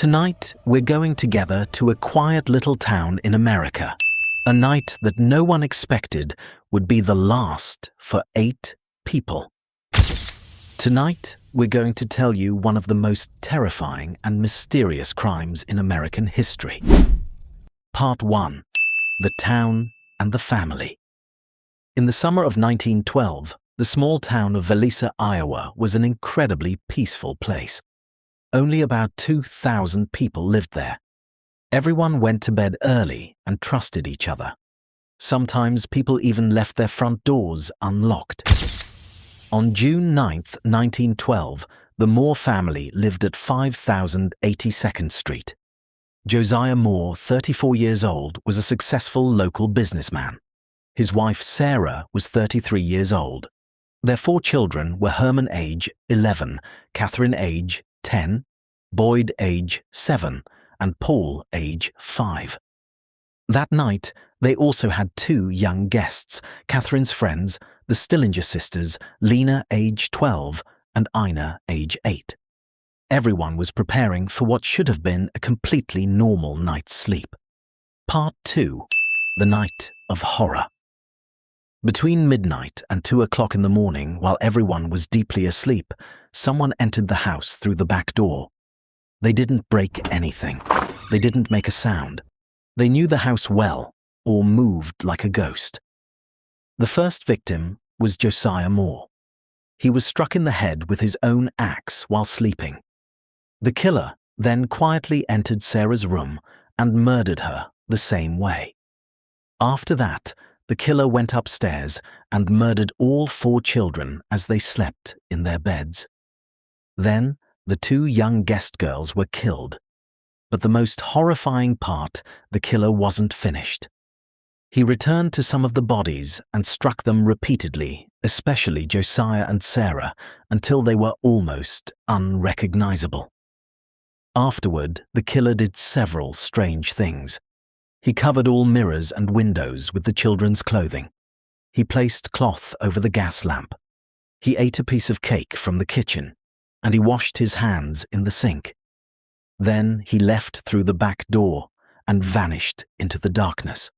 Tonight, we're going together to a quiet little town in America. A night that no one expected would be the last for 8 people. Tonight, we're going to tell you one of the most terrifying and mysterious crimes in American history. Part 1. The Town and the Family. In the summer of 1912, the small town of Villisca, Iowa was an incredibly peaceful place. Only about 2,000 people lived there. Everyone went to bed early and trusted each other. Sometimes people even left their front doors unlocked. On June 9, 1912, the Moore family lived at 5082nd Street. Josiah Moore, 34 years old, was a successful local businessman. His wife Sarah was 33 years old. Their 4 children were Herman, age 11, Catherine, age 10, Boyd, age 7, and Paul, age 5. That night, they also had 2 young guests, Catherine's friends, the Stillinger sisters, Lena, age 12, and Ina, age 8. Everyone was preparing for what should have been a completely normal night's sleep. Part 2. The Night of Horror. Between midnight and 2 o'clock in the morning, while everyone was deeply asleep, someone entered the house through the back door. They didn't break anything. They didn't make a sound. They knew the house well, or moved like a ghost. The first victim was Josiah Moore. He was struck in the head with his own axe while sleeping. The killer then quietly entered Sarah's room and murdered her the same way. After that, the killer went upstairs and murdered all 4 children as they slept in their beds. Then, the 2 young guest girls were killed. But the most horrifying part, the killer wasn't finished. He returned to some of the bodies and struck them repeatedly, especially Josiah and Sarah, until they were almost unrecognizable. Afterward, the killer did several strange things. He covered all mirrors and windows with the children's clothing. He placed cloth over the gas lamp. He ate a piece of cake from the kitchen, and he washed his hands in the sink. Then he left through the back door and vanished into the darkness.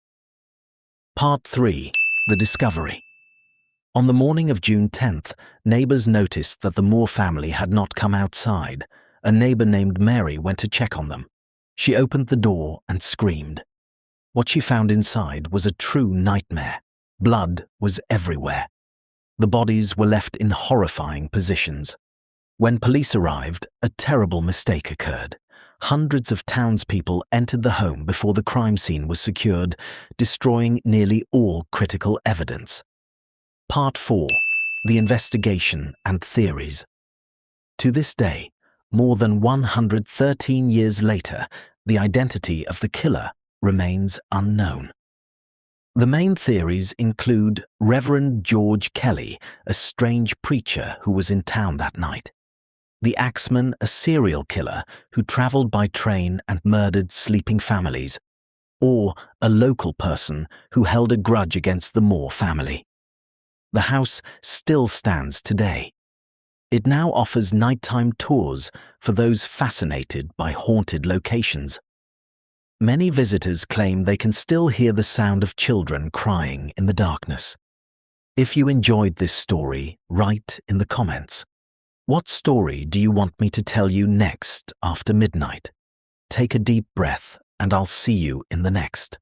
Part 3. The Discovery. On the morning of June 10th, neighbors noticed that the Moore family had not come outside. A neighbor named Mary went to check on them. She opened the door and screamed. What she found inside was a true nightmare. Blood was everywhere. The bodies were left in horrifying positions. When police arrived, a terrible mistake occurred. Hundreds of townspeople entered the home before the crime scene was secured, destroying nearly all critical evidence. Part 4. The Investigation and Theories. To this day, more than 113 years later, the identity of the killer remains unknown. The main theories include Reverend George Kelly, a strange preacher who was in town that night; the Axeman, a serial killer who traveled by train and murdered sleeping families; or a local person who held a grudge against the Moore family. The house still stands today. It now offers nighttime tours for those fascinated by haunted locations. Many visitors claim they can still hear the sound of children crying in the darkness. If you enjoyed this story, write in the comments. What story do you want me to tell you next after midnight? Take a deep breath, and I'll see you in the next.